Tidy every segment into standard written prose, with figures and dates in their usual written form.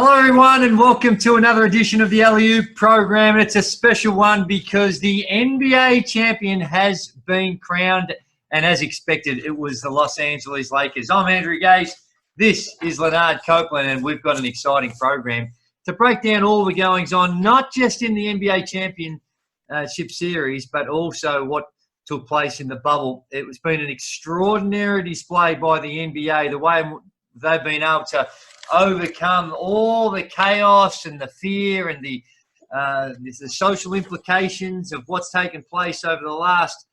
Hello, everyone, and welcome to another edition of the Alley-Oop program. And it's a special one because the NBA champion has been crowned, and as expected, it was the Los Angeles Lakers. I'm Andrew Gase. This is Leonard Copeland, and we've got an exciting program to break down all the goings-on, not just in the NBA championship series, but also what took place in the bubble. It's been an extraordinary display by the NBA, the way they've been able to overcome all the chaos and the fear and the social implications of what's taken place over the last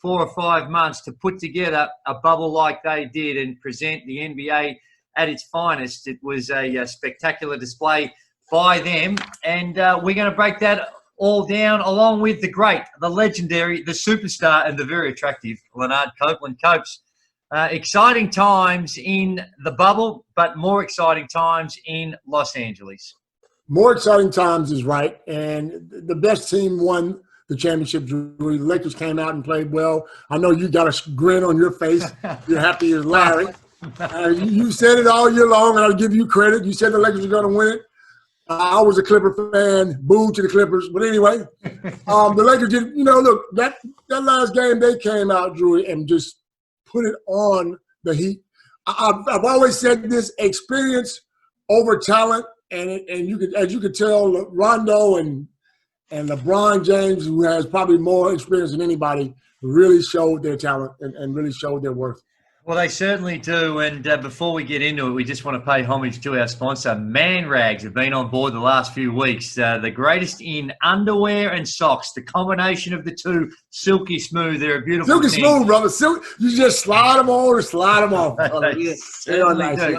4 or 5 months to put together a bubble like they did and present the NBA at its finest. It was a spectacular display by them, and we're going to break that all down along with the great, the legendary, the superstar, and the very attractive Leonard Copeland. Copes. Exciting times in the bubble, but more exciting times in Los Angeles. More exciting times is right, and the best team won the championship. The Lakers came out and played well. I know you got a grin on your face. You're happy as Larry. You said it all year long, and I'll give you credit. You said the Lakers were going to win it. I was a Clipper fan, boo to the Clippers. But anyway, the Lakers did, look, that last game they came out, Drewy, and just put it on the Heat. I've always said this: experience over talent, and you could, as you could tell, Rondo and LeBron James, who has probably more experience than anybody, really showed their talent and really showed their worth. Well, they certainly do. And before we get into it, we just want to pay homage to our sponsor. Manrags have been on board the last few weeks. The greatest in underwear and socks. The combination of the two, silky smooth. They're a beautiful silky thing. Smooth, brother. You just slide them on or slide them off. They certainly do.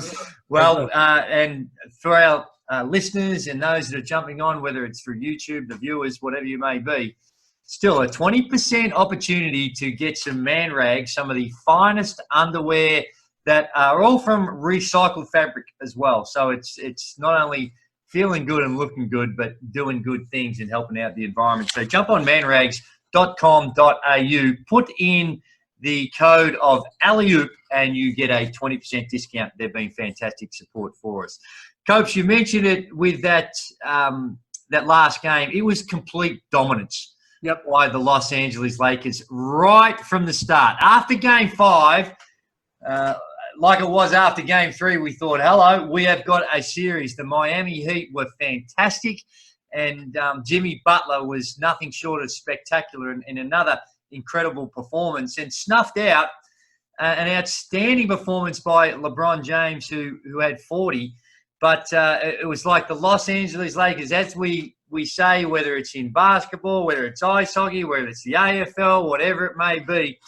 Well, and for our listeners and those that are jumping on, whether it's through YouTube, the viewers, whatever you may be, still a 20% opportunity to get some Manrags, some of the finest underwear that are all from recycled fabric as well. So it's not only feeling good and looking good, but doing good things and helping out the environment. So jump on manrags.com.au, put in the code of Alley-Oop, and you get a 20% discount. They've been fantastic support for us. Copes, you mentioned it with that last game. It was complete dominance. Yep. By the Los Angeles Lakers right from the start. After Game 5, like it was after Game 3, we thought, hello, we have got a series. The Miami Heat were fantastic, and Jimmy Butler was nothing short of spectacular in another incredible performance, and snuffed out an outstanding performance by LeBron James, who had 40. But it was like the Los Angeles Lakers, as we say, whether it's in basketball, whether it's ice hockey, whether it's the AFL, whatever it may be,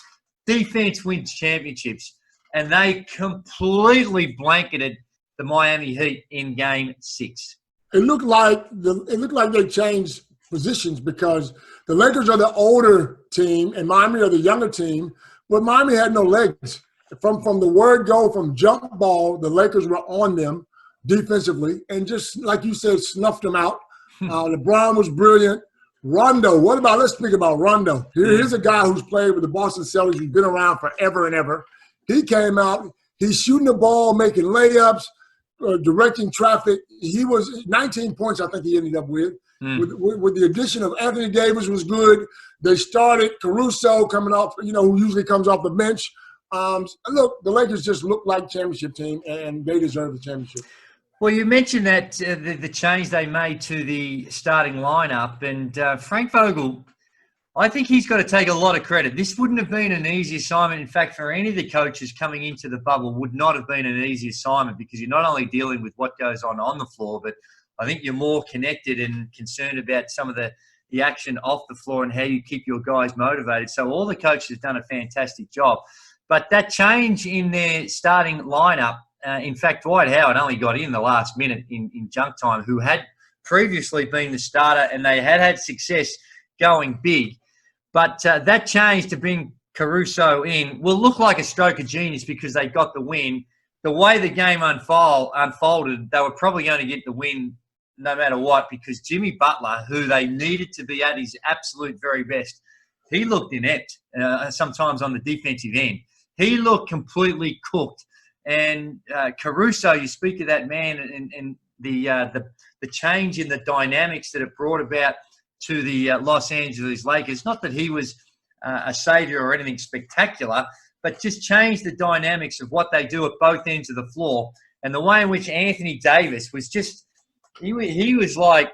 defense wins championships. And they completely blanketed the Miami Heat in Game 6. It looked like they changed positions because the Lakers are the older team and Miami are the younger team, but Miami had no legs. From the word go, from jump ball, the Lakers were on them defensively and just, like you said, snuffed them out. LeBron was brilliant. Rondo, let's speak about Rondo. Here's a guy who's played with the Boston Celtics, who's been around forever and ever. He came out, he's shooting the ball, making layups, directing traffic. He was 19 points, I think he ended up with. With the addition of Anthony Davis was good. They started Caruso coming off, who usually comes off the bench. Look, the Lakers just look like championship team, and they deserve the championship. Well, you mentioned that the change they made to the starting lineup, and Frank Vogel, I think he's got to take a lot of credit. This wouldn't have been an easy assignment. In fact, for any of the coaches coming into the bubble, would not have been an easy assignment because you're not only dealing with what goes on the floor, but I think you're more connected and concerned about some of the action off the floor and how you keep your guys motivated. So all the coaches have done a fantastic job. But that change in their starting lineup, in fact, Dwight Howard only got in the last minute in junk time, who had previously been the starter, and they had success going big. But that change to bring Caruso in will look like a stroke of genius because they got the win. The way the game unfolded, they were probably going to get the win no matter what because Jimmy Butler, who they needed to be at his absolute very best, he looked inept sometimes on the defensive end. He looked completely cooked. And Caruso, you speak of that man and the change in the dynamics that it brought about to the Los Angeles Lakers. Not that he was a savior or anything spectacular, but just changed the dynamics of what they do at both ends of the floor. And the way in which Anthony Davis was just he was like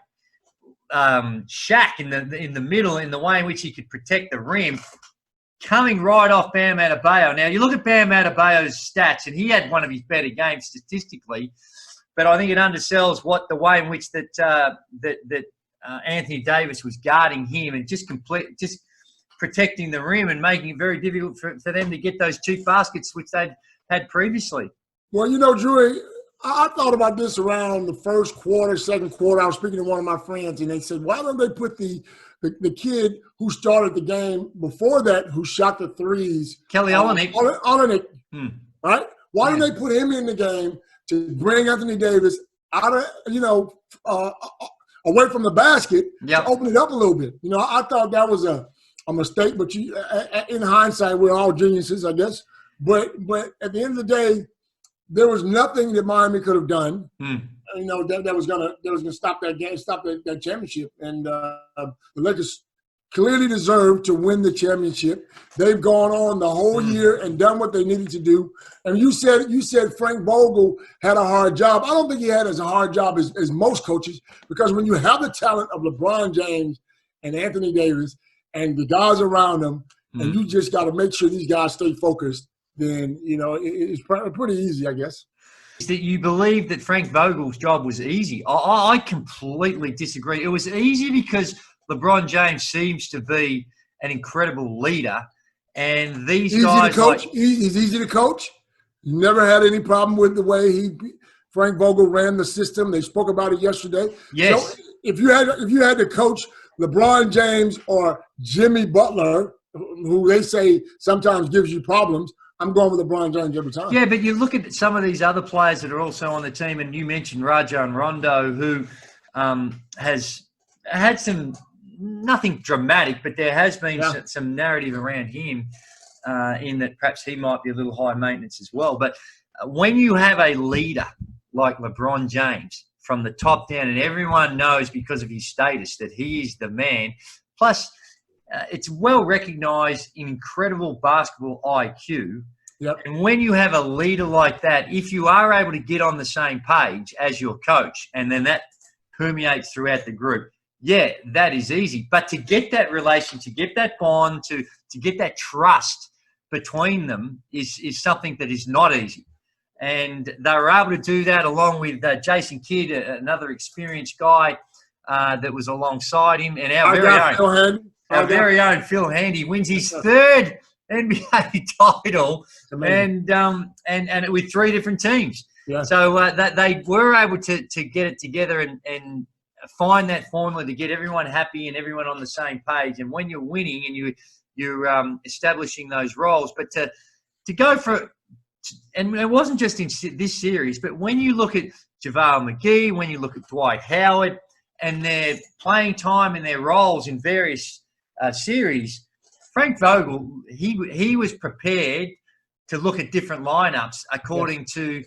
Shaq in the middle, in the way in which he could protect the rim, coming right off Bam Adebayo. Now, you look at Bam Adebayo's stats, and he had one of his better games statistically, but I think it undersells the way in which that Anthony Davis was guarding him and just protecting the rim and making it very difficult for them to get those cheap baskets which they'd had previously. Well, Drewy, I thought about this around the first quarter, second quarter. I was speaking to one of my friends, and they said, why don't they put the kid who started the game before that, who shot the threes, Kelly Olynyk, right? Why don't they put him in the game to bring Anthony Davis out of, away from the basket, to open it up a little bit? I thought that was a mistake, but in hindsight, we're all geniuses, I guess. But at the end of the day, there was nothing that Miami could have done, that was gonna stop that game, stop that championship. And the Lakers clearly deserved to win the championship. They've gone on the whole year and done what they needed to do. And you said Frank Vogel had a hard job. I don't think he had as a hard job as most coaches, because when you have the talent of LeBron James and Anthony Davis and the guys around them, and you just got to make sure these guys stay focused, then, it's pretty easy, I guess. That you believe that Frank Vogel's job was easy. I completely disagree. It was easy because LeBron James seems to be an incredible leader, and these guys to coach. He's easy to coach. Never had any problem with the way Frank Vogel ran the system. They spoke about it yesterday. Yes. So if you had to coach LeBron James or Jimmy Butler, who they say sometimes gives you problems, I'm going with LeBron James every time. Yeah, but you look at some of these other players that are also on the team, and you mentioned Rajon Rondo, who has had nothing dramatic, but there has been some narrative around him in that perhaps he might be a little high maintenance as well. But when you have a leader like LeBron James from the top down, and everyone knows because of his status that he is the man, plus it's well recognized in incredible basketball IQ. Yep. And when you have a leader like that, if you are able to get on the same page as your coach, and then that permeates throughout the group, that is easy. But to get that relation, to get that bond, to get that trust between them is something that is not easy. And they were able to do that along with Jason Kidd, another experienced guy that was alongside him, and our very own Phil Handy wins his third NBA title, and with 3 different teams. Yeah. So that they were able to get it together and find that formula to get everyone happy and everyone on the same page. And when you're winning and you're establishing those roles, but to go for, and it wasn't just in this series, but when you look at JaVale McGee, when you look at Dwight Howard and their playing time and their roles in various series, Frank Vogel, he was prepared to look at different lineups according to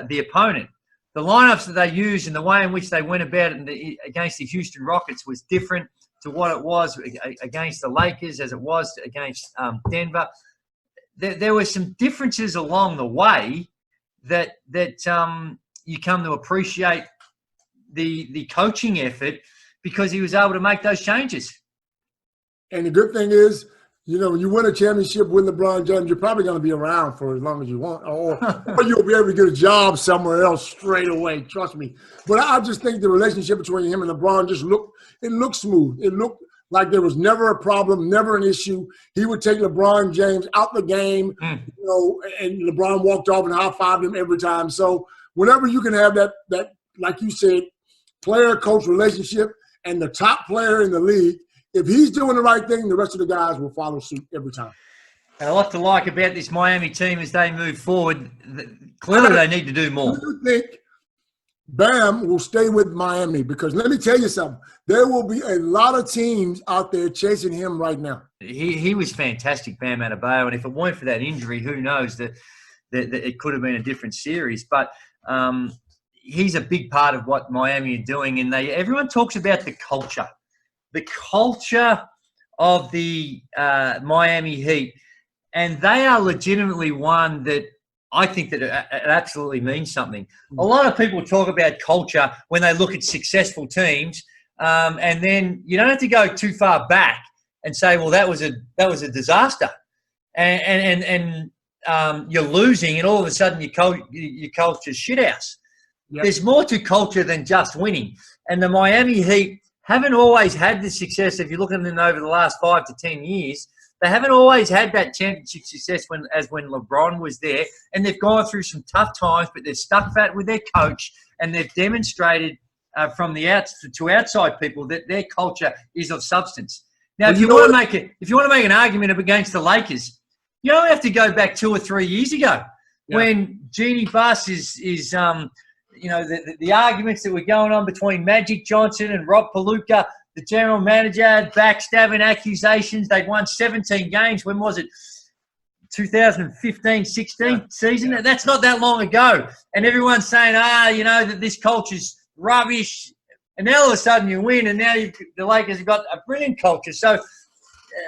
the opponent. The lineups that they used and the way in which they went about it against the Houston Rockets was different to what it was against the Lakers, as it was against Denver. There were some differences along the way that you come to appreciate the coaching effort, because he was able to make those changes. And the good thing is, when you win a championship with LeBron James, you're probably going to be around for as long as you want, or you'll be able to get a job somewhere else straight away. Trust me. But I just think the relationship between him and LeBron looked smooth. It looked like there was never a problem, never an issue. He would take LeBron James out the game, and LeBron walked off and high-fived him every time. So whenever you can have that, like you said, player-coach relationship and the top player in the league, if he's doing the right thing, the rest of the guys will follow suit every time. And a lot to like about this Miami team as they move forward. Clearly, they need to do more. Do you think Bam will stay with Miami? Because let me tell you something. There will be a lot of teams out there chasing him right now. He was fantastic, Bam Adebayo. And if it weren't for that injury, who knows? that it could have been a different series. But he's a big part of what Miami are doing, and everyone talks about the culture of the Miami Heat, and they are legitimately one that I think that it absolutely means something. A lot of people talk about culture when they look at successful teams, and then you don't have to go too far back and say, well, that was a disaster, and you're losing, and all of a sudden your culture's shithouse. Yep. There's more to culture than just winning, and the Miami Heat haven't always had the success. If you look at them over the last 5 to 10 years, they haven't always had that championship success when LeBron was there, and they've gone through some tough times, but they've stuck fat with their coach, and they've demonstrated from the outside people that their culture is of substance. Now, if you want to make an argument against the Lakers, you don't have to go back 2 or 3 years ago when Jeannie Buss is the arguments that were going on between Magic Johnson and Rob Pelinka, the general manager, had backstabbing accusations. They'd won 17 games. When was it? 2015-16 season? Yeah. That's not that long ago. And everyone's saying, that this culture's rubbish. And now all of a sudden you win, and now the Lakers have got a brilliant culture. So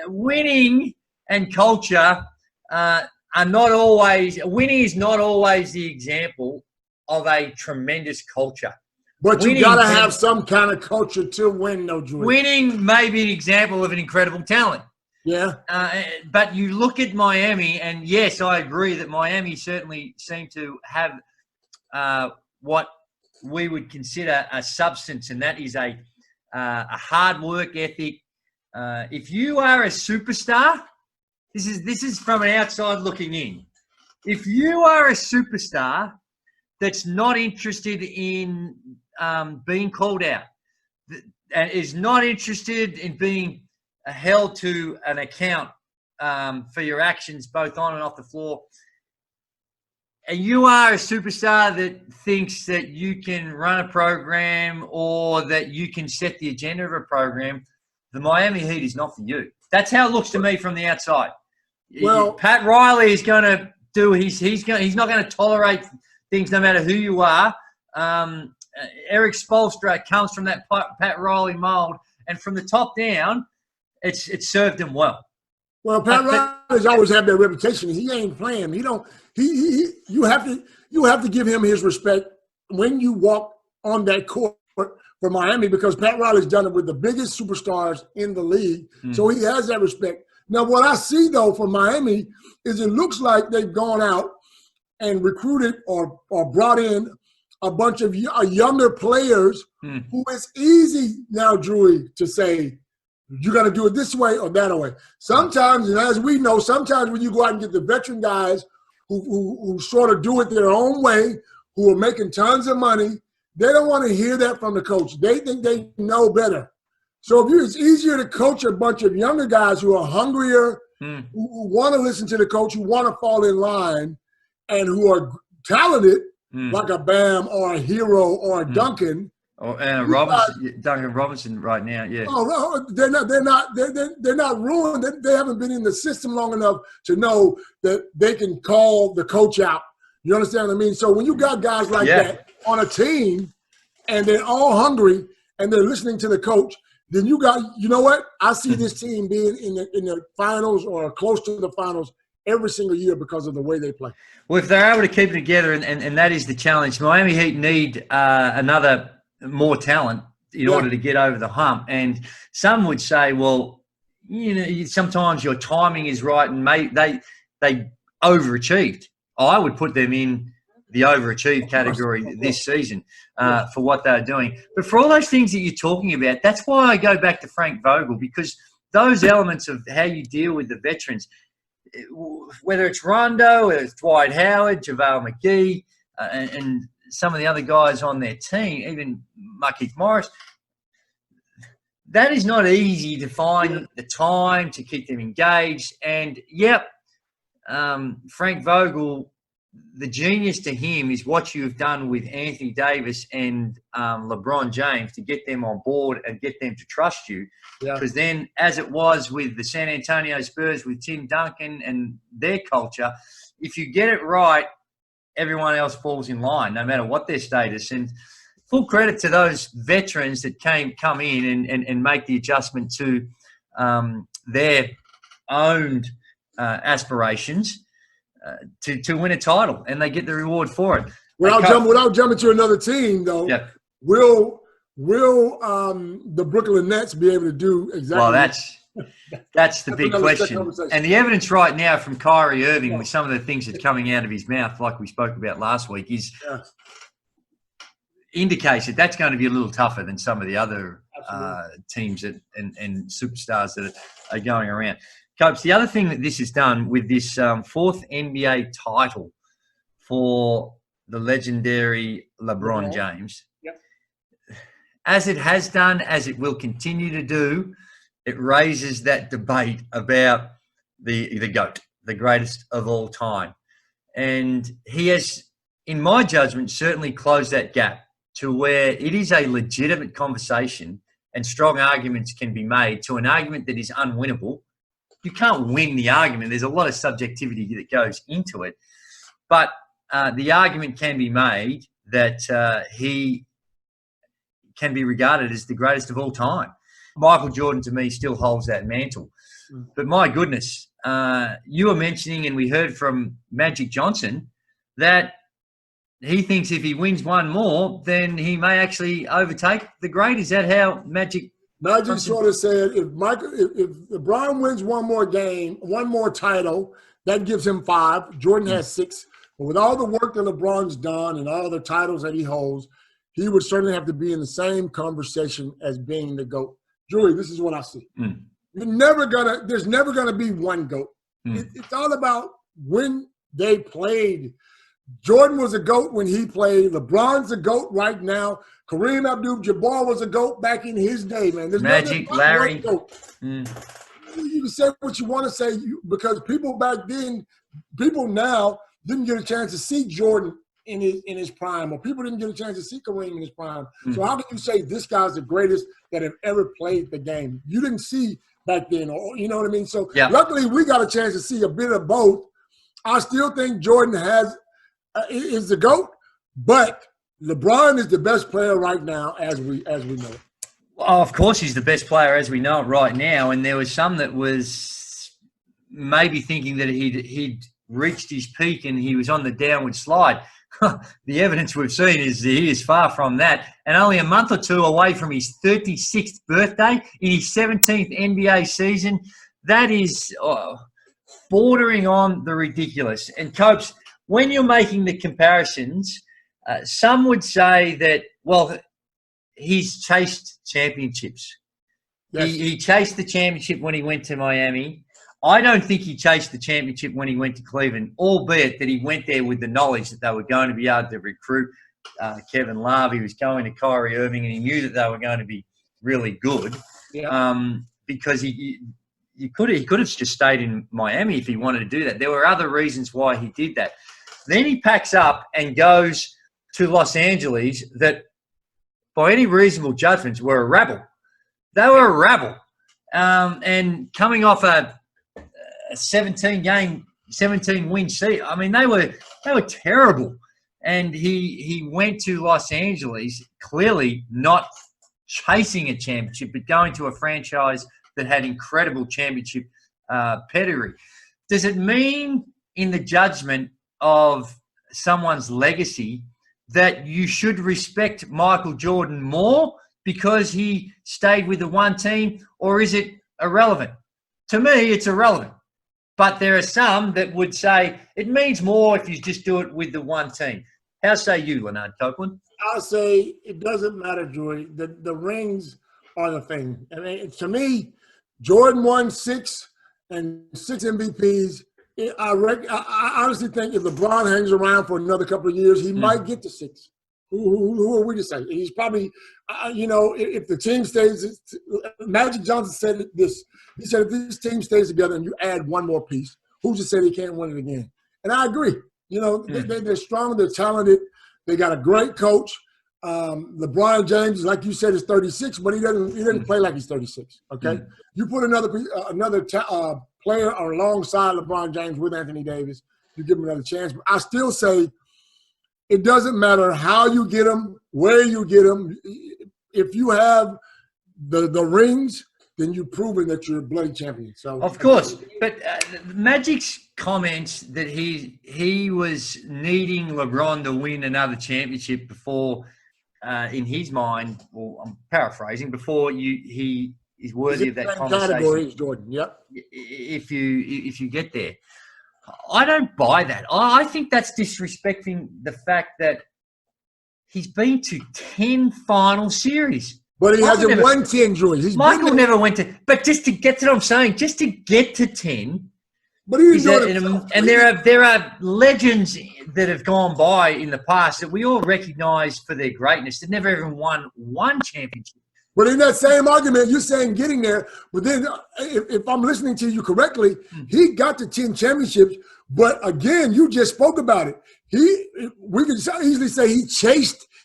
winning and culture are not always – winning is not always the example of a tremendous culture. But you got to have some kind of culture to win, no, Drew. Winning may be an example of an incredible talent. Yeah. But you look at Miami, and yes, I agree that Miami certainly seem to have what we would consider a substance, and that is a hard work ethic. If you are a superstar, this is from an outside looking in. If you are a superstar that's not interested in being called out, and is not interested in being held to an account for your actions both on and off the floor, and you are a superstar that thinks that you can run a program or that you can set the agenda of a program, the Miami Heat is not for you. That's how it looks to me from the outside. Well, Pat Riley is going to do he's not going to tolerate things no matter who you are. Eric Spoelstra comes from that Pat Riley mold, and from the top down, it's served him well. Well, Pat Riley's always had that reputation. He ain't playing. You have to give him his respect when you walk on that court for Miami, because Pat Riley's done it with the biggest superstars in the league. So he has that respect. Now, what I see though for Miami is it looks like they've gone out and recruited or brought in a bunch of younger players who it's easy now, Drewy, to say, you're going to do it this way or that way. Sometimes, and as we know, sometimes when you go out and get the veteran guys who sort of do it their own way, who are making tons of money, they don't want to hear that from the coach. They think they know better. So it's easier to coach a bunch of younger guys who are hungrier, who want to listen to the coach, who want to fall in line, and who are talented, like a Bam or a Hero or a Duncan. And Duncan Robinson right now, yeah. Oh no, they're not ruined. They haven't been in the system long enough to know that they can call the coach out. You understand what I mean? So when you got guys like that on a team, and they're all hungry and they're listening to the coach, then you know what? I see this team being in the finals or close to the finals every single year because of the way they play. Well, if they're able to keep it together, and that is the challenge, Miami Heat need another more talent in order to get over the hump. And some would say, well, sometimes your timing is right, and they overachieved. I would put them in the overachieved category this season for what they're doing. But for all those things that you're talking about, that's why I go back to Frank Vogel, because those elements of how you deal with the veterans, whether it's Rondo, whether it's Dwight Howard, JaVale McGee, and some of the other guys on their team, even Markieff Morris, that is not easy to find the time to keep them engaged. And, Frank Vogel, the genius to him is what you've done with Anthony Davis and LeBron James to get them on board and get them to trust you. Because then, as it was with the San Antonio Spurs with Tim Duncan and their culture, if you get it right, everyone else falls in line, no matter what their status. And full credit to those veterans that come in and make the adjustment to their own aspirations to win a title, and they get the reward for it. Without jumping to another team, though, yeah. will the Brooklyn Nets be able to do exactly? Well, that's the big question. And the evidence right now from Kyrie Irving with some of the things that's coming out of his mouth, like we spoke about last week, indicates that that's going to be a little tougher than some of the other teams and superstars that are going around. Copes, the other thing that this has done with this fourth NBA title for the legendary LeBron James, as it has done, as it will continue to do, it raises that debate about the GOAT, the greatest of all time. And he has, in my judgment, certainly closed that gap to where it is a legitimate conversation and strong arguments can be made to an argument that is unwinnable. You can't win the argument. There's a lot of subjectivity that goes into it. But the argument can be made that he can be regarded as the greatest of all time. Michael Jordan, to me, still holds that mantle. But my goodness, you were mentioning, and we heard from Magic Johnson, that he thinks if he wins one more, then he may actually overtake the great. Is that how Magic sort of said, if LeBron wins one more game, one more title, that gives him 5. Jordan has 6. But with all the work that LeBron's done and all the titles that he holds, he would certainly have to be in the same conversation as being the GOAT. Drewy, this is what I see. There's never gonna be one GOAT. It's all about when they played. Jordan was a GOAT when he played. LeBron's a GOAT right now. Kareem Abdul-Jabbar was a GOAT back in his day, man. There's Magic, Larry. You can say what you want to say because people back then, people now didn't get a chance to see Jordan in his prime, or people didn't get a chance to see Kareem in his prime. So how can you say this guy's the greatest that have ever played the game? You didn't see back then, or you know what I mean? So luckily we got a chance to see a bit of both. I still think Jordan is the GOAT, but LeBron is the best player right now as we know it. Well, of course he's the best player as we know it right now, and there was some that was maybe thinking that he'd reached his peak and he was on the downward slide. The evidence we've seen is he is far from that, and only a month or two away from his 36th birthday in his 17th NBA season. That is bordering on the ridiculous. And Copes, when you're making the comparisons, some would say that, well, he's chased championships. Yes. He chased the championship when he went to Miami. I don't think he chased the championship when he went to Cleveland, albeit that he went there with the knowledge that they were going to be able to recruit Kevin Love. He was going to Kyrie Irving, and he knew that they were going to be really good because he could have just stayed in Miami if he wanted to do that. There were other reasons why he did that. Then he packs up and goes to Los Angeles that, by any reasonable judgments, were a rabble. They were a rabble. And coming off a 17-win season, I mean, they were terrible. And he went to Los Angeles, clearly not chasing a championship, but going to a franchise that had incredible championship pedigree. Does it mean, in the judgment of someone's legacy, that you should respect Michael Jordan more because he stayed with the one team, or is it irrelevant? To me, it's irrelevant. But there are some that would say it means more if you just do it with the one team. How say you, Leonard Copeland? I'll say it doesn't matter, Drewy. The rings are the thing. I mean, to me, Jordan won 6 MVPs. I honestly think if LeBron hangs around for another couple of years, he might get to 6. Who are we to say? He's probably, if the team stays, Magic Johnson said this. He said, if this team stays together and you add one more piece, who's to say they can't win it again? And I agree. They're strong, they're talented, they got a great coach. LeBron James, like you said, is 36, but he doesn't play like he's 36. Okay, you put another player alongside LeBron James with Anthony Davis, you give them another chance. But I still say it doesn't matter how you get them, where you get them. If you have the rings, then you've proven that you're a bloody champion. So of course, but Magic's comments that he was needing LeBron to win another championship before, in his mind, well, I'm paraphrasing, before he is worthy of that conversation. Category is Jordan. Yep. If you get there, I don't buy that. I think that's disrespecting the fact that he's been to 10 final series. But he hasn't won 10, Drewy. Michael never went to, but just to get to what I'm saying, just to get to 10. But and there are legends that have gone by in the past that we all recognise for their greatness that never even won one championship. But in that same argument, you're saying getting there. But then, if I'm listening to you correctly, he got to 10 championships. But again, you just spoke about it. We could easily say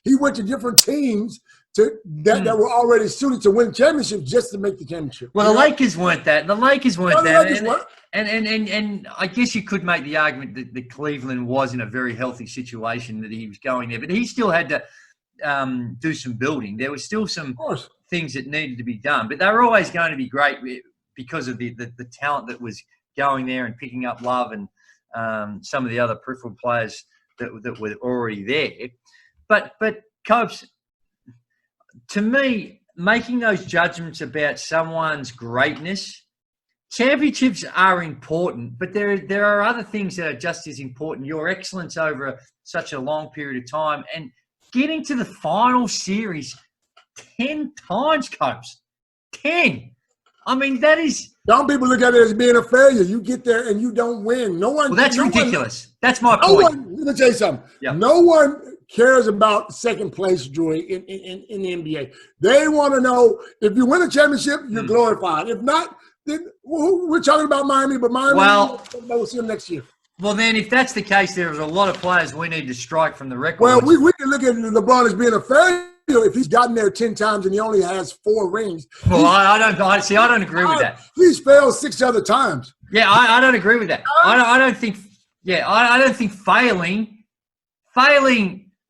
he went to different teams that were already suited to win championships just to make the championship. Well, the Lakers weren't that. The Lakers weren't that. And I guess you could make the argument that Cleveland was in a very healthy situation that he was going there, but he still had to do some building. There was still some things that needed to be done, but they were always going to be great because of the talent that was going there and picking up Love and some of the other peripheral players that were already there. But Copes, to me, making those judgments about someone's greatness, championships are important, but there are other things that are just as important. Your excellence over such a long period of time and getting to the final series 10 times, Copes. 10. I mean, that is... Some people look at it as being a failure. You get there and you don't win. Well, that's ridiculous. That's my point. Let me tell you something. Yep. No one cares about second place, Drewy, in the NBA. They want to know if you win a championship, you're glorified. If not, then we're talking about Miami, but Miami, we'll see them next year. Well, then, if that's the case, there's a lot of players we need to strike from the record. Well, we can look at LeBron as being a failure if he's gotten there 10 times and he only has 4 rings. Well, I don't agree with that. He's failed 6 other times. Yeah, I don't agree with that. I don't think. Yeah, I don't think failing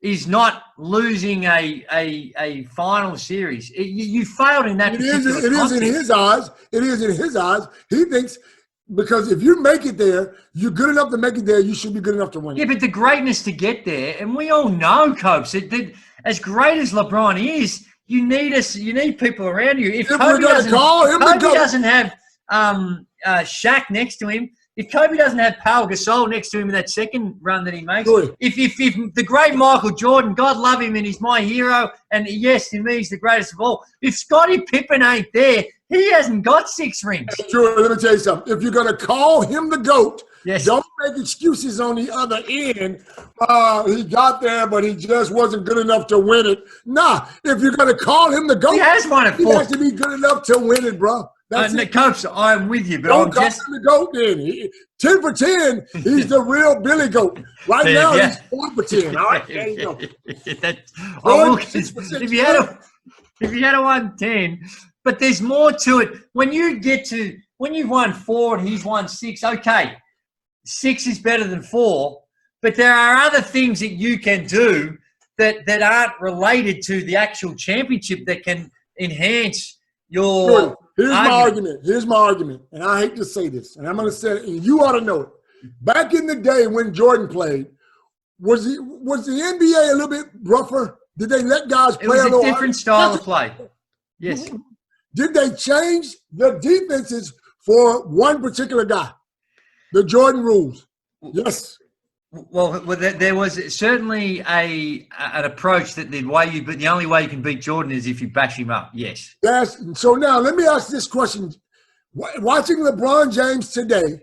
is not losing a final series. You failed in that. It is in his eyes. It is in his eyes. He thinks. Because if you make it there, you're good enough to make it there, you should be good enough to win. Yeah, but the greatness to get there, and we all know, Copes, that as great as LeBron is, you need people around you. If Kobe doesn't have Shaq next to him, if Kobe doesn't have Pau Gasol next to him in that second run that he makes, if the great Michael Jordan, God love him and he's my hero, and yes, to me he's the greatest of all, if Scottie Pippen ain't there, he hasn't got 6 rings. True. Let me tell you something. If you're going to call him the GOAT, don't make excuses on the other end. He got there, but he just wasn't good enough to win it. Nah, if you're going to call him the GOAT, he has won it. He has to be good enough to win it, bro. Copes, I'm with you, but don't call him the GOAT then. 10 for 10, he's the real Billy GOAT. Right now, he's 4 for 10. All right, there you go. If you had a 110, but there's more to it. When you've won 4 and he's won 6, okay, 6 is better than 4, but there are other things that you can do that aren't related to the actual championship that can enhance your Here's my argument, and I hate to say this, and I'm going to say it, and you ought to know it. Back in the day when Jordan played, was the NBA a little bit rougher? Did they let guys play a little It was a different style of play. Yes. Did they change the defenses for one particular guy? The Jordan rules. Yes. Well, there was certainly an approach that the only way you can beat Jordan is if you bash him up. Yes. Yes. So now let me ask this question: watching LeBron James today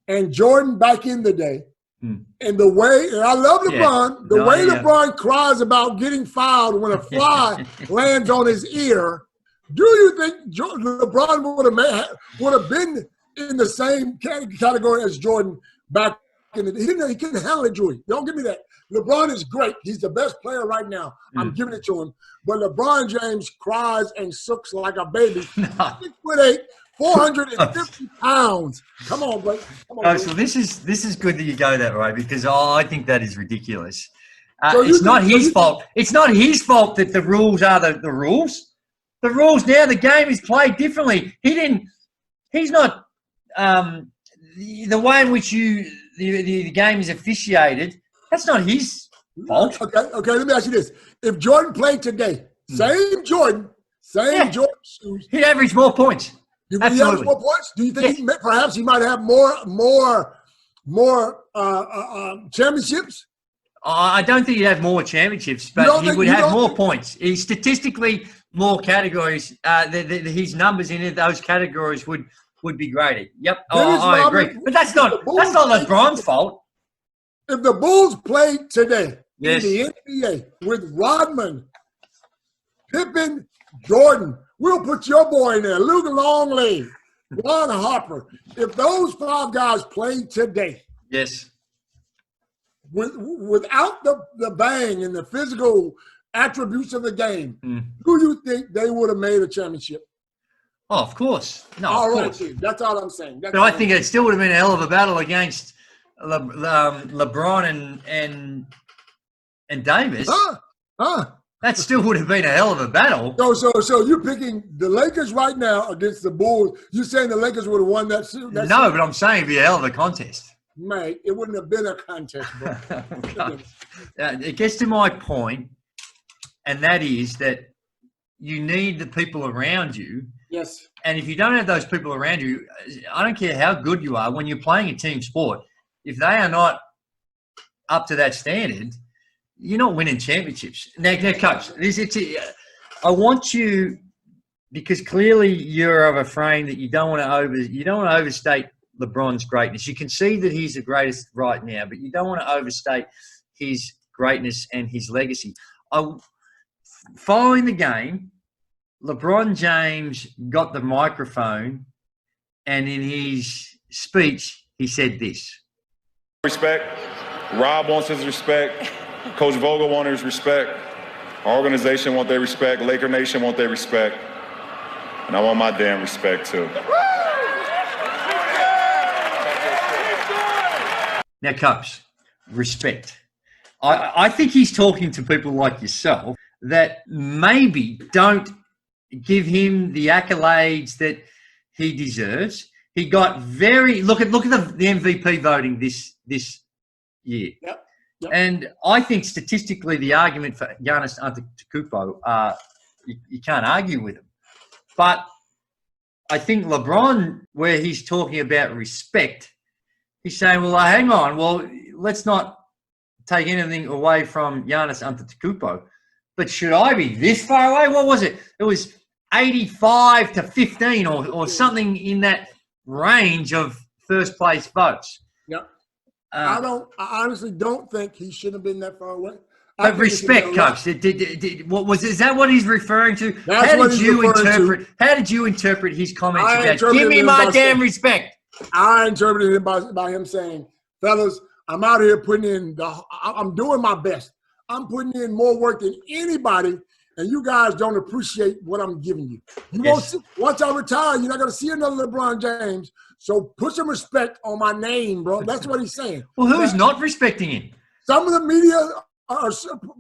and Jordan back in the day, and the way, and I love LeBron, LeBron cries about getting fouled when a fly lands on his ear. Do you think LeBron would have been in the same category as Jordan back in the day? He couldn't handle it, Drewy. Don't give me that. LeBron is great. He's the best player right now. I'm giving it to him. But LeBron James cries and sucks like a baby. 6'8", 450 pounds. Come on, Blake. Come on, Oh, so this is good that you go that way, because I think that is ridiculous. So It's not his fault. It's not his fault that the rules are the rules. The rules now, the game is played differently. He's not the way in which the game is officiated. That's not his fault. Okay. Let me ask you this: if Jordan played today, same Jordan shoes, he'd average more points. Do you think he average more points? Do you think perhaps he might have more championships? I don't think he'd have more championships, but he would have more points. He's statistically more categories. His numbers in those categories would be greater. Yep, I agree. But that's not LeBron's fault. If the Bulls played today in Yes. the NBA with Rodman, Pippen, Jordan, we'll put your boy in there, Luke Longley, Ron Harper. If those 5 guys played today, Yes. without the bang and the physical attributes of the game, who do you think they would have made a championship? Oh, of course. No, All of right, course. Steve. That's all I'm saying. But I think it still would have been a hell of a battle against LeBron and Davis. That still would have been a hell of a battle. So you're picking the Lakers right now against the Bulls. You're saying the Lakers would have won that series? No, but I'm saying it'd be a hell of a contest. Mate, it wouldn't have been a contest, bro. It gets to my point, and that is that you need the people around you. Yes. And if you don't have those people around you, I don't care how good you are, when you're playing a team sport, if they are not up to that standard, you're not winning championships. Now Coach, I want you, because clearly you're of a frame that you don't want to overstate LeBron's greatness. You can see that he's the greatest right now, but you don't want to overstate his greatness and his legacy. Following the game, LeBron James got the microphone, and in his speech, he said this. Respect. Rob wants his respect. Coach Vogel wants his respect. Our organization wants their respect. Laker Nation wants their respect. And I want my damn respect, too. Now, Copes, respect. I think he's talking to people like yourself that maybe don't give him the accolades that he deserves. He got look at the MVP voting this year. Yep. And I think statistically the argument for Giannis Antetokounmpo, you can't argue with him. But I think LeBron, where he's talking about respect, he's saying, well, hang on. Well, let's not take anything away from Giannis Antetokounmpo. But should I be this far away? What was it? It was 85-15 or something in that range of first place votes. Yep. I honestly don't think he should have been that far away. But respect, Coach. Is that what he's referring to? That's what he's referring to. How did you interpret his comments about give me my damn respect? I interpreted it by him saying, fellas, I'm out here I'm doing my best. I'm putting in more work than anybody, and you guys don't appreciate what I'm giving you. Once I retire, you're not going to see another LeBron James. So put some respect on my name, bro. That's what he's saying. Well, who's not respecting him? Some of the media are,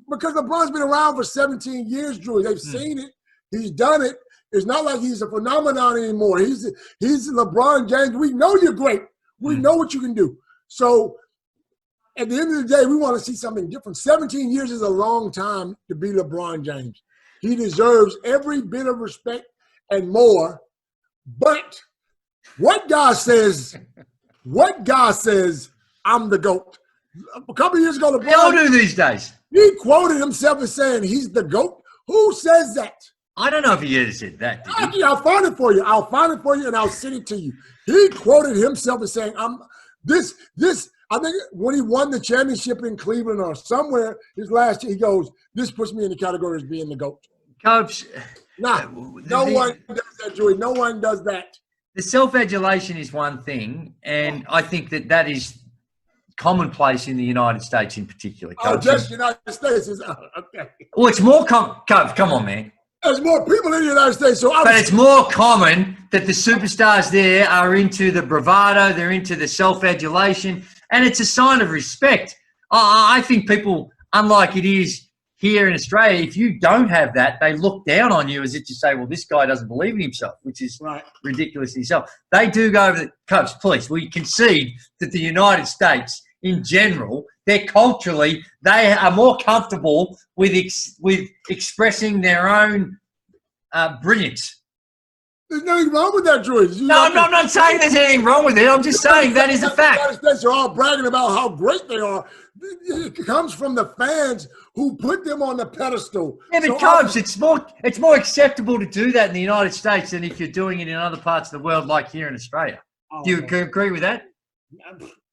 because LeBron's been around for 17 years, Drew. They've seen it. He's done it. It's not like he's a phenomenon anymore. He's LeBron James. We know you're great. We know what you can do. So at the end of the day, we want to see something different. 17 years is a long time to be LeBron James. He deserves every bit of respect and more. But what God says, I'm the GOAT. A couple of years ago, LeBron, They all do these days. he quoted himself as saying he's the GOAT. Who says that? I don't know if he ever said that, did he? I'll find it for you. I'll find it for you, and I'll send it to you. He quoted himself as saying, "I'm this." I think when he won the championship in Cleveland or somewhere his last year, he goes, "This puts me in the category as being the GOAT." Copes, Nah, no one does that, Joey. No one does that. the self-adulation is one thing, and I think that is commonplace in the United States in particular. Oh, Coach. just United States is okay. Well, it's more come on, man. There's more people in the United States, but it's more common that the superstars there are into the bravado, they're into the self-adulation, and it's a sign of respect. I think people, unlike it is here in Australia, if you don't have that, they look down on you as if to say, well, this guy doesn't believe in himself, which is ridiculous in itself. They do go over the Copes, please. We concede that the United States, in general, they're culturally, they are more comfortable with expressing their own brilliance. There's nothing wrong with that, Drew. No, I'm not saying there's anything wrong with it. I'm just saying that is a fact. The United States are all bragging about how great they are. It comes from the fans who put them on the pedestal. Yeah, but Copes, it's more acceptable to do that in the United States than if you're doing it in other parts of the world, like here in Australia. Do you agree with that?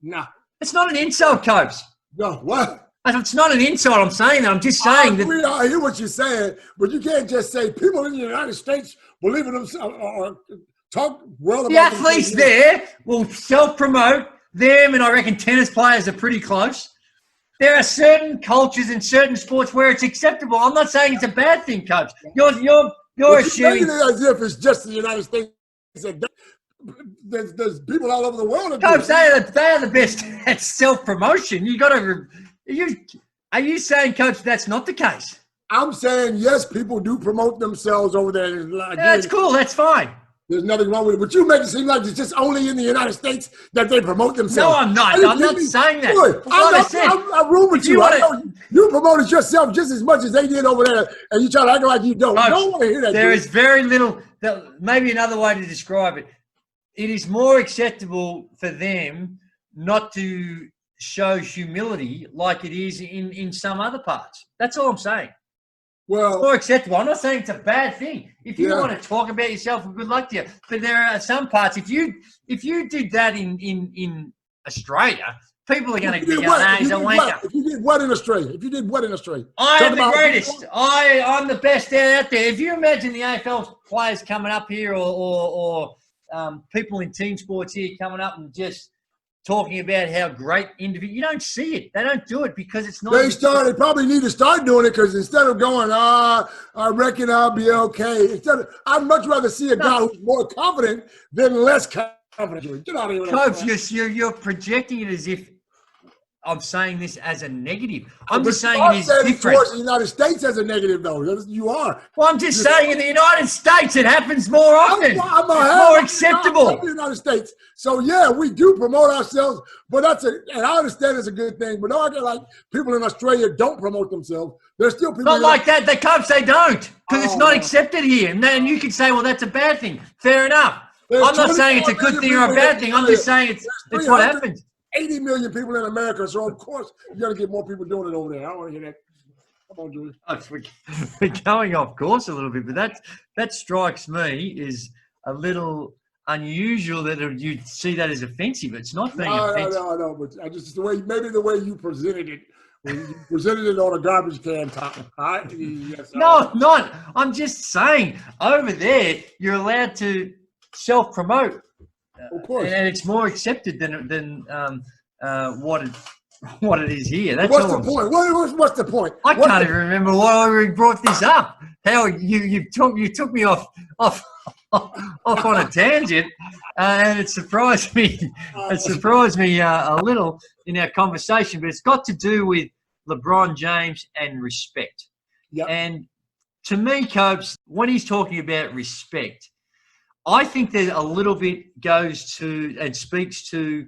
No. It's not an insult, Copes. No, what? It's not an insult. I'm saying that. I'm just saying that. I hear what you're saying, but you can't just say people in the United States believe in themselves or talk well about the athletes there will self-promote them, and I reckon tennis players are pretty close. There are certain cultures in certain sports where it's acceptable. I'm not saying it's a bad thing, Coach. You're assuming as if it's just the United States. There's people all over the world. Coach, they are the best at self-promotion. You got to. Are you saying, Coach, that's not the case? I'm saying yes, people do promote themselves over there. Again, that's cool. That's fine. There's nothing wrong with it. But you make it seem like it's just only in the United States that they promote themselves. No, I'm not. I'm not saying that. I'm room with you. You promoted yourself just as much as they did over there, and you try to act like you don't. I don't want to hear that. There is very little. Maybe another way to describe it. It is more acceptable for them not to show humility like it is in some other parts. That's all I'm saying. Well, more acceptable. I'm not saying it's a bad thing. If you want to talk about yourself, well, good luck to you. But there are some parts. If you did that in Australia, people are going to be going, he's a wanker. If you did what in Australia? I am the greatest. I'm the best out there. If you imagine the AFL players coming up here or people in team sports here coming up and just talking about how great individual, you don't see it. They don't do it because it's not. They probably need to start doing it because instead of going, I reckon I'll be okay. I'd much rather see a guy who's more confident than less confident. Get out of here. Coach, you're projecting it as if I'm saying this as a negative. I'm just saying it is different. Towards the United States as a negative, though. You are. Well, I'm just saying in the United States it happens more often. It's more acceptable. In the United States. So, yeah, we do promote ourselves, but and I understand it's a good thing, but no, I get like people in Australia don't promote themselves. There's still people. Not like that. The Cubs, they don't because it's not accepted here. And then you can say, well, that's a bad thing. Fair enough. I'm not saying it's a good thing or a bad thing. I'm just saying it's what happens. 80 million people in America, so of course you got to get more people doing it over there. I don't want to hear that. Come on, Drew. We're going off course a little bit, but that strikes me is a little unusual that you see that as offensive. It's not being offensive. No, but I just the way you presented it. When you presented it on a garbage can top. No, not. I'm just saying over there you're allowed to self-promote. Of course. And it's more accepted than what it is here. That's what's the point? What's the point? I can't even remember why we brought this up. How you took me off on a tangent, and it surprised me. It surprised me a little in our conversation, but it's got to do with LeBron James and respect. Yep. And to me, Copes, when he's talking about respect, I think that a little bit goes to and speaks to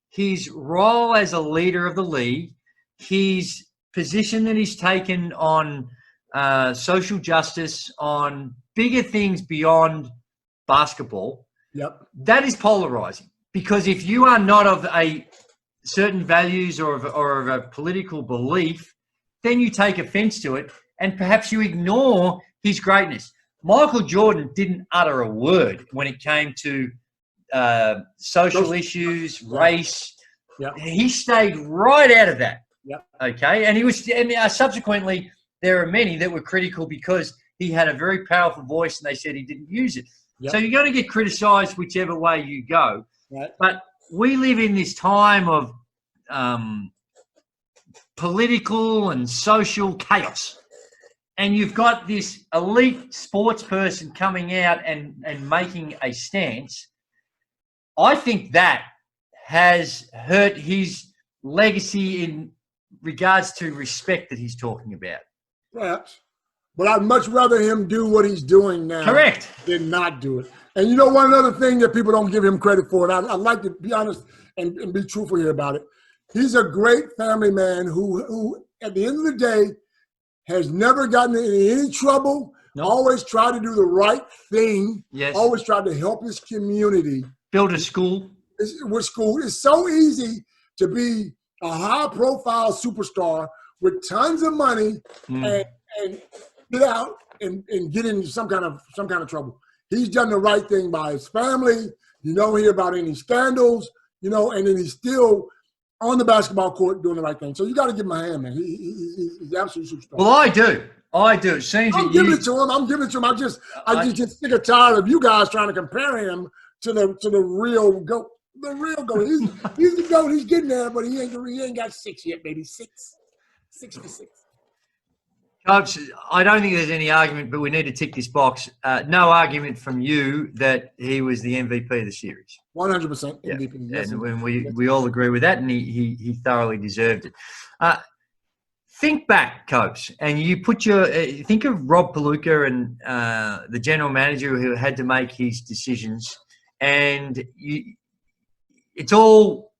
his role as a leader of the league, his position that he's taken on social justice, on bigger things beyond basketball. Yep. That is polarizing because if you are not of a certain values or of a political belief, then you take offense to it and perhaps you ignore his greatness. Michael Jordan didn't utter a word when it came to social issues, race. Yep. He stayed right out of that. Yep. Okay, and subsequently there are many that were critical because he had a very powerful voice, and they said he didn't use it. Yep. So you're going to get criticised whichever way you go. Right. But we live in this time of political and social chaos. and you've got this elite sports person coming out and making a stance, I think that has hurt his legacy in regards to respect that he's talking about. Perhaps. But I'd much rather him do what he's doing now. Correct. Than not do it. And you know, one other thing that people don't give him credit for, and I'd like to be honest and be truthful here about it. He's a great family man who at the end of the day, has never gotten in any trouble, always tried to do the right thing, always tried to help his community. Build a school. With school. It's so easy to be a high-profile superstar with tons of money and get out and get into some kind of trouble. He's done the right thing by his family. You don't hear about any scandals, you know, and then he's still on the basketball court doing the right thing. So you got to give him a hand, man. He's an absolute superstar. Well, I do. It seems I'm giving it to him. I'm just sick or tired of you guys trying to compare him to the real GOAT. The real GOAT. He's the GOAT. He's getting there, but he ain't got 6 yet, baby. 6 for 6. Copes, I don't think there's any argument, but we need to tick this box. No argument from you that he was the MVP of the series. 100% MVP. Yes, and when we all agree with that, and he thoroughly deserved it. Think back, Copes, and you put think of Rob Peluca and the general manager who had to make his decisions, and it's all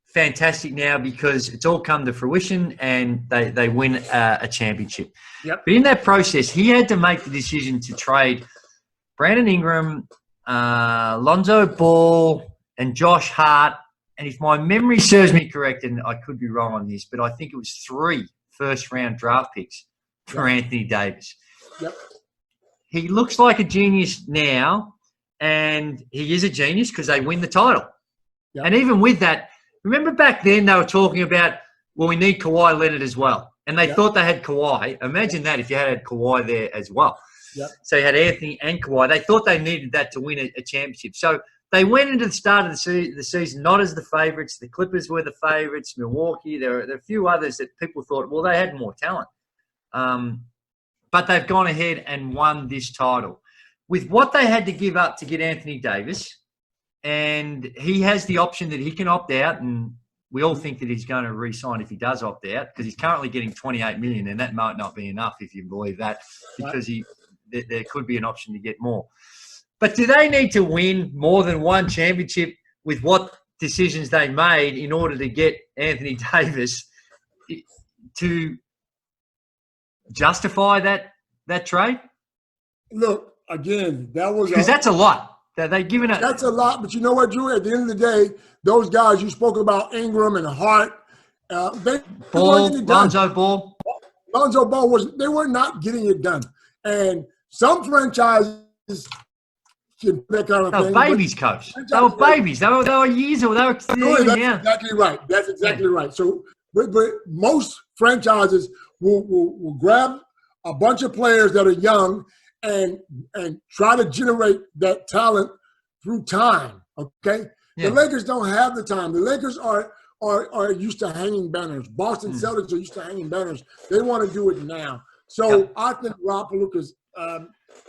fantastic now because it's all come to fruition and they win a championship. Yep. But in that process, he had to make the decision to trade Brandon Ingram, Lonzo Ball, and Josh Hart. And if my memory serves me correct, and I could be wrong on this, but I think it was 3 first-round draft picks for Anthony Davis. Yep. He looks like a genius now, and he is a genius because they win the title. Yep. And even with that, remember back then they were talking about, well, we need Kawhi Leonard as well. And they thought they had Kawhi. Imagine that if you had Kawhi there as well. Yep. So you had Anthony and Kawhi. They thought they needed that to win a championship. So they went into the start of the season not as the favourites. The Clippers were the favourites. Milwaukee. There are a few others that people thought, well, they had more talent. But they've gone ahead and won this title. With what they had to give up to get Anthony Davis, and he has the option that he can opt out, and we all think that he's going to re-sign if he does opt out because he's currently getting $28 million, and that might not be enough if you believe that because there could be an option to get more. But do they need to win more than one championship with what decisions they made in order to get Anthony Davis to justify that trade? Look, again, that was because that's a lot. They've given it. That's a lot, but you know what, Drew? At the end of the day, those guys you spoke about, Ingram and Hart, they weren't getting it done. Lonzo Ball they were not getting it done, and some franchises can that kind of thing. Babies, Coach. They were babies. They were years old. That's exactly right. That's exactly right. So, but most franchises will grab a bunch of players that are young and try to generate that talent through time, okay? Yeah. The Lakers don't have the time. The Lakers are used to hanging banners. Boston Celtics are used to hanging banners. They want to do it now. So I think Rob Peluca's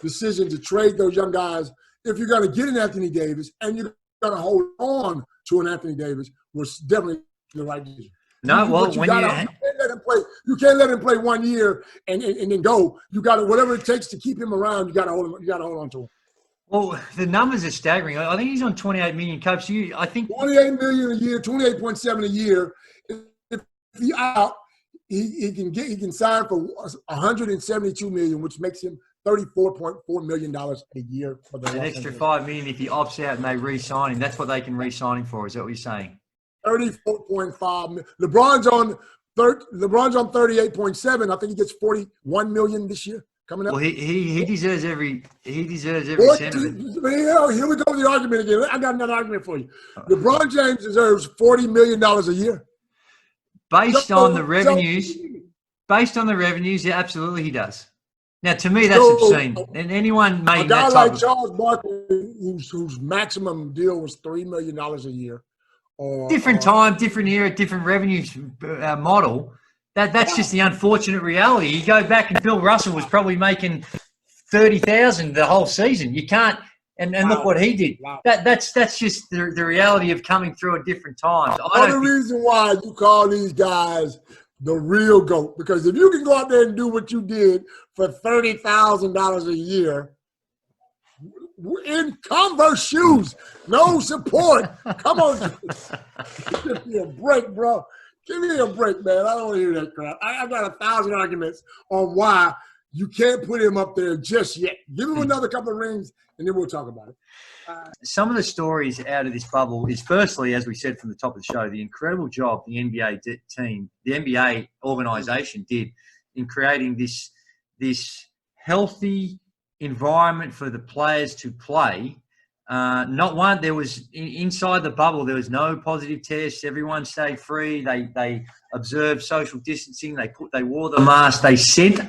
decision to trade those young guys, if you're going to get an Anthony Davis and you're going to hold on to an Anthony Davis, was definitely the right decision. No, well, you can't let him play. You can't let him play 1 year and then go. You got to whatever it takes to keep him around. You got to hold him. You got to hold on to him. Well, the numbers are staggering. I think he's on 28 million Copes. I think 28 million a year, 28.7 a year. If he out, he can sign for 172 million, which makes him $34.4 million a year for the an extra $5 million if he opts out and they re-sign him. That's what they can re-sign him for. Is that what you're saying? 34.5. LeBron's on 38.7. I think he gets 41 million this year coming up. Well, he deserves every cent of it. Here we go with the argument again. I got another argument for you. LeBron James deserves $40 million a year. Based on the revenues, yeah, absolutely he does. Now, to me, that's obscene. And anyone making that type like Charles Barkley, whose maximum deal was $3 million a year. Different time, different era, different revenue model. That's just the unfortunate reality. You go back and Bill Russell was probably making 30,000 the whole season. You can't, and look what he did. Wow. That's just the reality of coming through at different times. The reason why you call these guys the real GOAT, because if you can go out there and do what you did for $30,000 a year in Converse shoes, no support. Come on, give me a break, bro. Give me a break, man. I don't want to hear that crap. I've got 1,000 arguments on why you can't put him up there just yet. Give him another couple of rings, and then we'll talk about it. Some of the stories out of this bubble is, firstly, as we said from the top of the show, the incredible job the NBA team, the NBA organization did in creating this healthy environment for the players to play. There was inside the bubble, there was no positive tests. Everyone stayed free. They observed social distancing. They wore the mask. They sent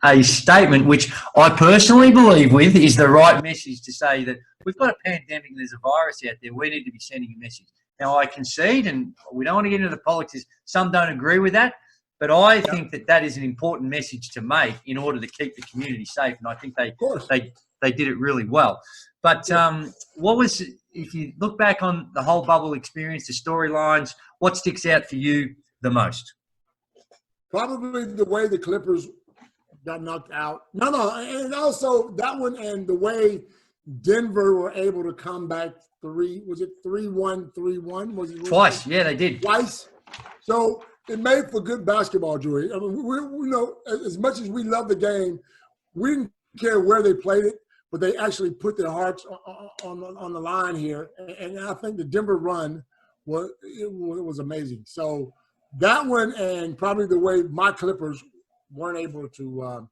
a statement, which I personally believe is the right message to say that we've got a pandemic and there's a virus out there. We need to be sending a message. Now, I concede, and we don't want to get into the politics. Some don't agree with that, but I think that is an important message to make in order to keep the community safe. And I think they did it really well. But if you look back on the whole bubble experience, the storylines, what sticks out for you the most? Probably the way the Clippers got knocked out. And also that one, and the way Denver were able to come back 3-1, 3-1? Was it twice? Yeah, they did. Twice. So it made for good basketball, Drewy. I mean, we know, as much as we love the game, we didn't care where they played it, but they actually put their hearts on the line here. And I think the Denver run was amazing. So that one, and probably the way my Clippers weren't able to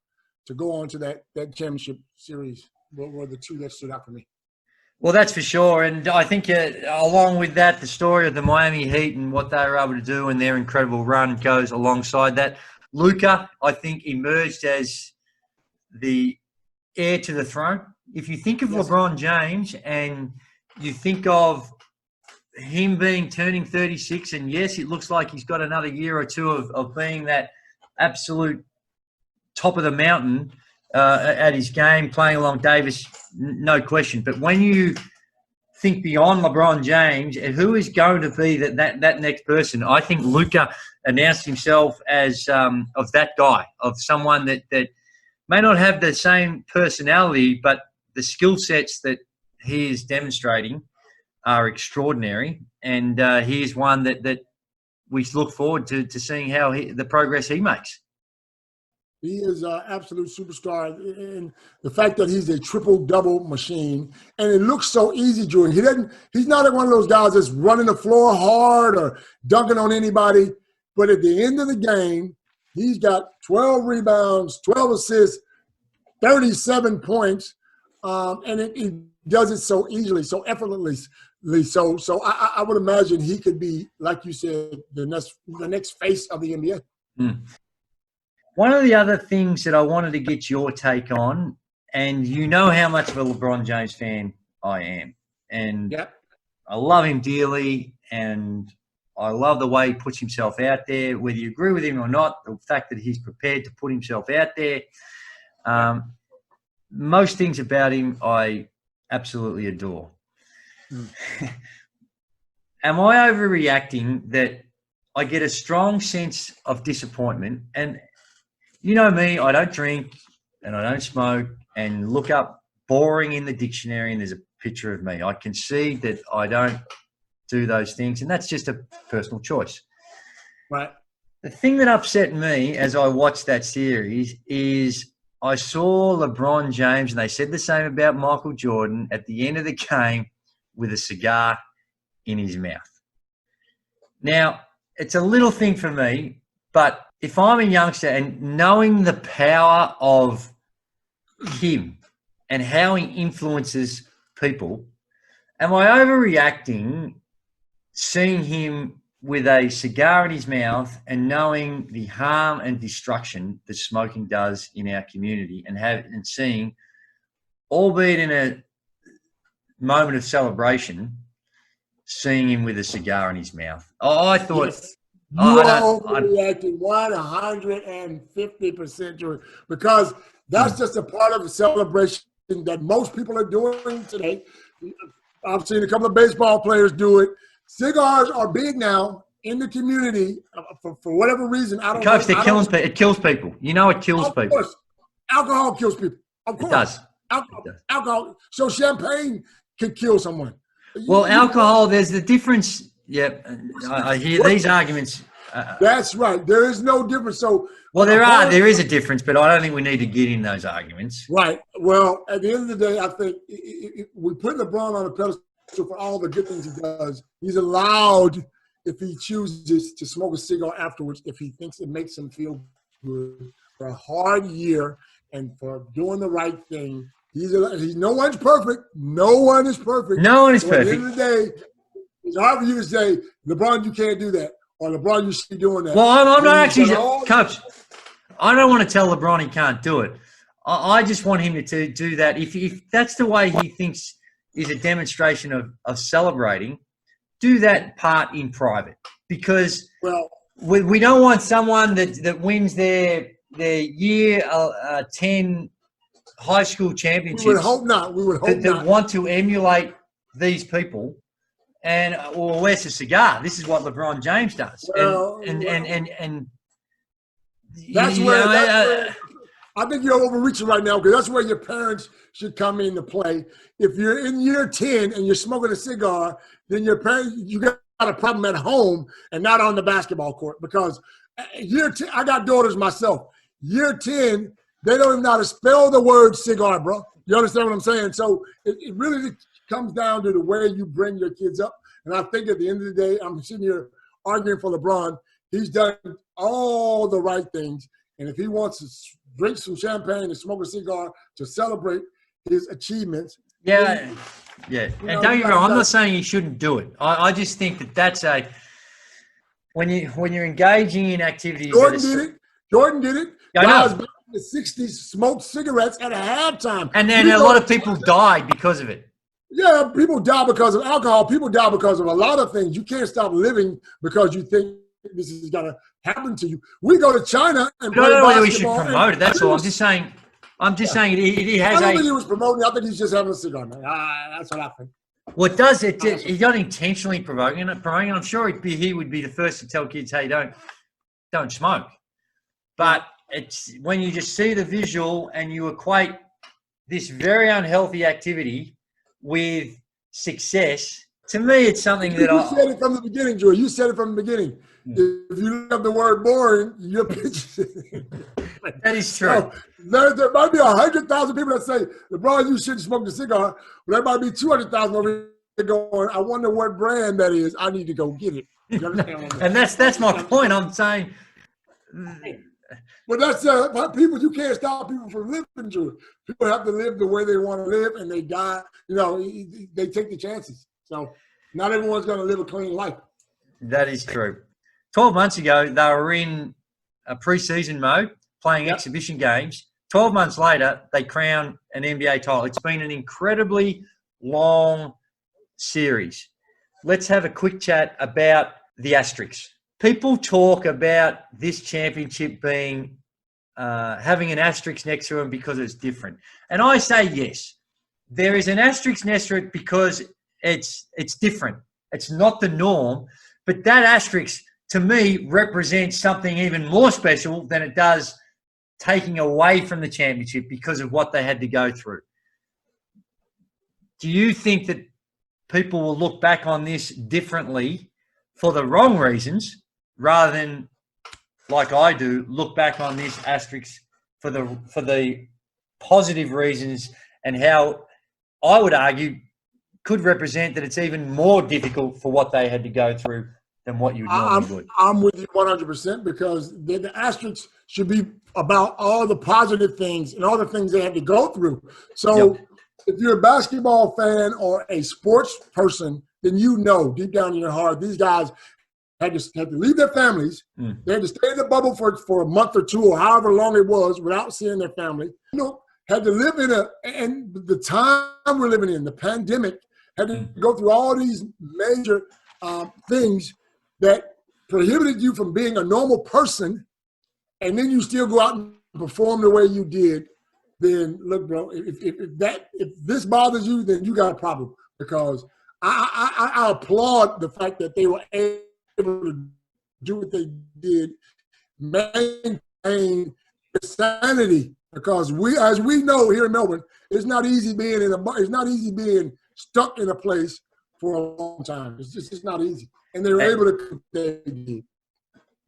go on to that championship series, were the two that stood out for me. Well, that's for sure. And I think along with that, the story of the Miami Heat and what they were able to do and their incredible run goes alongside that. Luka, I think, emerged as the heir to the throne. If you think of LeBron James and you think of him turning 36, and yes, it looks like he's got another year or two of being that absolute top of the mountain at his game, playing along Davis, no question. But when you think beyond LeBron James, who is going to be that next person? I think Luka announced himself as of that guy, of someone that may not have the same personality, but the skill sets that he is demonstrating are extraordinary. And he is one that we look forward to seeing how the progress he makes. He is an absolute superstar, and the fact that he's a triple-double machine, and it looks so easy, Drew. He's not one of those guys that's running the floor hard or dunking on anybody. But at the end of the game, he's got 12 rebounds, 12 assists, 37 points, and he does it so easily, so effortlessly. So I would imagine he could be, like you said, the next face of the NBA. Mm. One of the other things that I wanted to get your take on, and you know how much of a LeBron James fan I am, and I love him dearly, and I love the way he puts himself out there, whether you agree with him or not, the fact that he's prepared to put himself out there. Most things about him I absolutely adore. Mm. Am I overreacting that I get a strong sense of disappointment? And you know me, I don't drink and I don't smoke, and look up boring in the dictionary and there's a picture of me. I concede that I don't do those things, and that's just a personal choice. Right. The thing that upset me as I watched that series is I saw LeBron James, and they said the same about Michael Jordan, at the end of the game with a cigar in his mouth. Now, it's a little thing for me, but if I'm a youngster and knowing the power of him and how he influences people, am I overreacting seeing him with a cigar in his mouth and knowing the harm and destruction that smoking does in our community, and seeing, albeit in a moment of celebration, seeing him with a cigar in his mouth? I thought You are overreacting 150% to it, because that's just a part of the celebration that most people are doing today. I've seen a couple of baseball players do it. Cigars are big now in the community for whatever reason. I don't know. Coach, it kills people. You know, it kills people. Of course. Alcohol kills people. Of course. It does. Alcohol. So champagne can kill someone. Well, alcohol, there's the difference. Yeah, I hear these arguments. That's right. There is no difference. So, well, there is a difference, but I don't think we need to get in those arguments. Right. Well, at the end of the day, I think we put LeBron on a pedestal for all the good things he does. He's allowed, if he chooses, to smoke a cigar afterwards if he thinks it makes him feel good for a hard year and for doing the right thing. No one's perfect. No one is perfect. No one is perfect. At the end of the day, it's hard for you to say, LeBron, you can't do that. Or LeBron, you should be doing that. Well, I'm not actually, Coach, I don't want to tell LeBron he can't do it. I just want him to do that. If that's the way he thinks is a demonstration of celebrating, do that part in private. Because we don't want someone that wins their year 10 high school championships. We would hope not. That want to emulate these people. And where's the cigar? This is what LeBron James does. And that's where I think you're overreaching right now, because that's where your parents should come into play. If you're in year 10 and you're smoking a cigar, then you got a problem at home and not on the basketball court. Because year 10, I got daughters myself. Year 10, they don't even know how to spell the word cigar, bro. You understand what I'm saying? So it really comes down to the way you bring your kids up. And I think at the end of the day, I'm sitting here arguing for LeBron. He's done all the right things. And if he wants to drink some champagne and smoke a cigar to celebrate his achievements. Yeah. And don't get me wrong, I'm not saying he shouldn't do it. I just think that's when you're engaging in activities. Jordan did it. Yeah, I know. Guys back in the 60s smoked cigarettes at a halftime. And then a lot of people died because of it. Yeah, people die because of alcohol. People die because of a lot of things. You can't stop living because you think this is going to happen to you. We go to China and play basketball. I don't know whether we should promote it. That's all. I'm just saying it has I don't think he was promoting. I think he's just having a cigar, man. That's what I think. Well, it does. He's not intentionally promoting it. I'm sure he would be the first to tell kids, hey, don't smoke. But it's when you just see the visual and you equate this very unhealthy activity with success, to me, it's something that you said it from the beginning, Drew. You said it from the beginning. If you love the word boring, you're pitching. That is true. So, there might be 100,000 people that say, LeBron, you shouldn't smoke a cigar. But there might be 200,000 over here going, I wonder what brand that is. I need to go get it. You understand? And that's my point. I'm saying. But that's people. You can't stop people from living, Drew. People have to live the way they want to live, and they die. They take the chances. So not everyone's going to live a clean life. That is true. 12 months ago, they were in a preseason mode, playing exhibition games. 12 months later, they crown an NBA title. It's been an incredibly long series. Let's have a quick chat about the asterisks. People talk about this championship being having an asterisk next to them because it's different. And I say yes. There is an asterisk next to it because it's different. It's not the norm. But that asterisk, to me, represents something even more special than it does taking away from the championship because of what they had to go through. Do you think that people will look back on this differently for the wrong reasons rather than, like I do, look back on this asterisk for the positive reasons, and how I would argue could represent that it's even more difficult for what they had to go through than what you normally would? I'm with you 100% because the asterisks should be about all the positive things and all the things they had to go through. So if you're a basketball fan or a sports person, then you know deep down in your heart, these guys had to leave their families. They had to stay in the bubble for a month or two or however long it was without seeing their family. Had to live and the time we're living in, the pandemic, had to go through all these major things that prohibited you from being a normal person, and then you still go out and perform the way you did, then look, bro, if this bothers you, then you got a problem. Because I applaud the fact that they were able to do what they did, maintain sanity. Because as we know here in Melbourne, it's not easy being stuck in a place for a long time. It's not easy, and they were able to.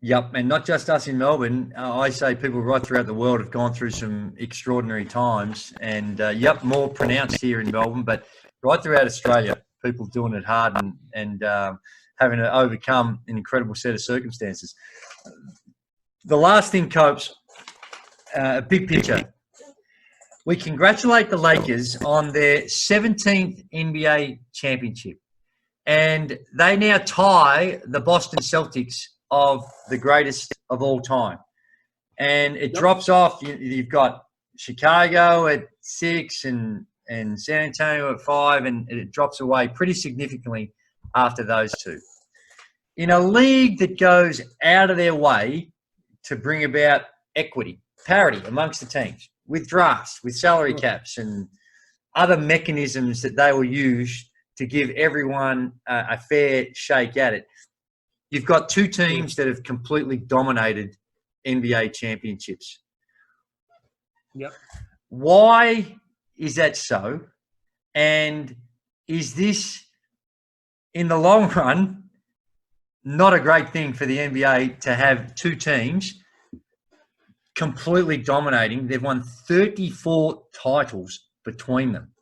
Yep, and not just us in Melbourne. I say people right throughout the world have gone through some extraordinary times, and more pronounced here in Melbourne, but right throughout Australia, people doing it hard and having to overcome an incredible set of circumstances. The last thing, Copes, big picture. We congratulate the Lakers on their 17th NBA championship, and they now tie the Boston Celtics of the greatest of all time. And it drops off. You've got Chicago at 6 and San Antonio at 5, and it drops away pretty significantly after those two. In a league that goes out of their way to bring about equity, parity amongst the teams, with drafts, with salary caps and other mechanisms that they will use to give everyone a fair shake at it. You've got two teams that have completely dominated NBA championships. Yep. Why is that so? And is this, in the long run, not a great thing for the NBA to have two teams completely dominating? They've won 34 titles between them.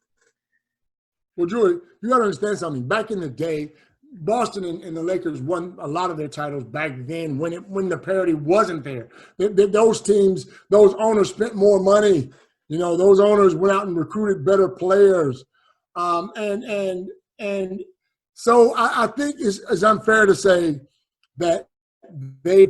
Well, Drewy, you got to understand something. Back in the day, Boston and the Lakers won a lot of their titles back then when the parity wasn't there. Those teams, those owners spent more money. You know, those owners went out and recruited better players. And so I think it's unfair to say that they,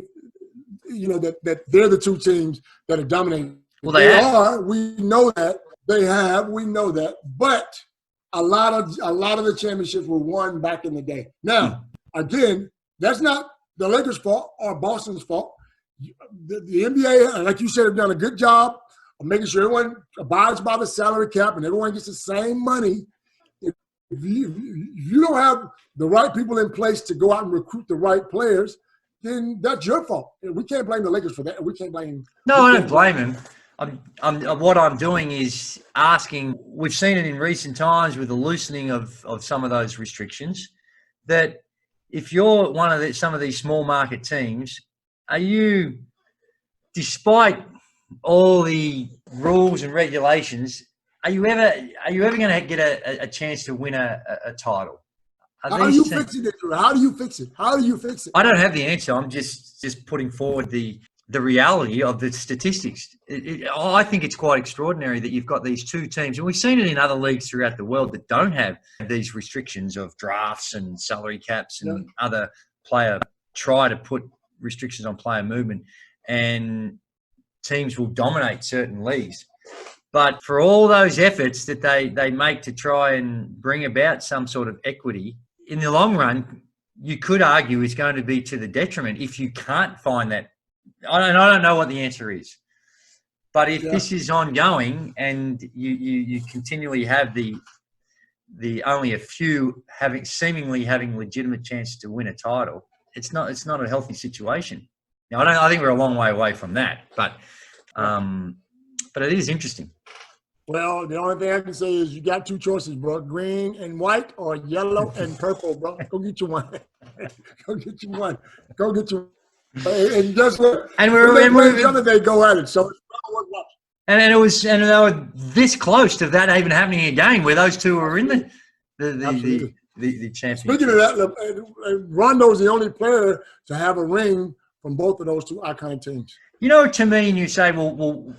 you know, that they're the two teams that are dominating. Well, they are. We know that. They have. We know that. But a lot of the championships were won back in the day. Now, again, that's not the Lakers' fault or Boston's fault. The NBA, like you said, have done a good job of making sure everyone abides by the salary cap and everyone gets the same money. If you don't have the right people in place to go out and recruit the right players, then that's your fault. We can't blame the Lakers for that. We can't blame. No, I don't blame him. What I'm doing is asking, we've seen it in recent times with the loosening of some of those restrictions, that if you're some of these small market teams, are you, despite all the rules and regulations, are you ever going to get a chance to win a title? How do you fix it, Drew? How do you fix it? How do you fix it? I don't have the answer. I'm just putting forward the reality of the statistics. I think it's quite extraordinary that you've got these two teams, and we've seen it in other leagues throughout the world that don't have these restrictions of drafts and salary caps and other try to put restrictions on player movement, and teams will dominate certain leagues. But for all those efforts that they make to try and bring about some sort of equity, in the long run, you could argue is going to be to the detriment if you can't find that. I don't know what the answer is, but if this is ongoing and you continually have the only a few seemingly having legitimate chances to win a title, it's not a healthy situation. Now I think we're a long way away from that, but it is interesting. Well, the only thing I can say is you got two choices, bro: green and white, or yellow and purple, bro. Go get you one. Go get you one. Go get you. And guess what? And they go at it. So it's not worth watching. And they were this close to that even happening again, where those two were in the championship. Speaking of that, Rondo's the only player to have a ring from both of those two iconic teams. You know, to me, and you say, well,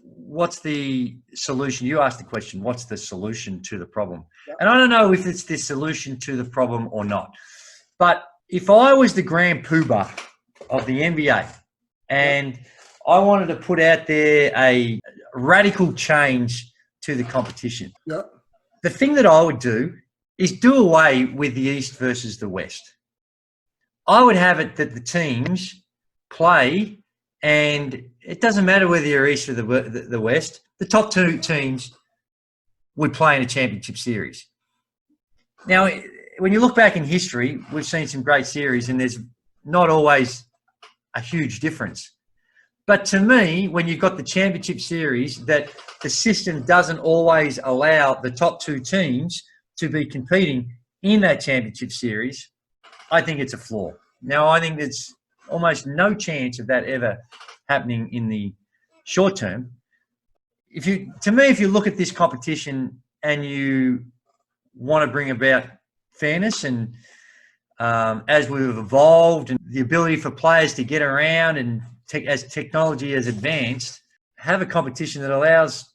what's the solution? You asked the question, what's the solution to the problem? Yeah. And I don't know if it's the solution to the problem or not. But if I was the grand poobah of the NBA and I wanted to put out there a radical change to the competition, the thing that I would do is do away with the East versus the West. I would have it that the teams play, and it doesn't matter whether you're East or the West, the top two teams would play in a championship series. Now, when you look back in history, we've seen some great series, and there's not always a huge difference. But to me, when you've got the championship series, that the system doesn't always allow the top two teams to be competing in that championship series, I think it's a flaw. Now, I think there's almost no chance of that ever happening in the short term. If you look at this competition and you want to bring about fairness and as we've evolved and the ability for players to get around and as technology has advanced, have a competition that allows.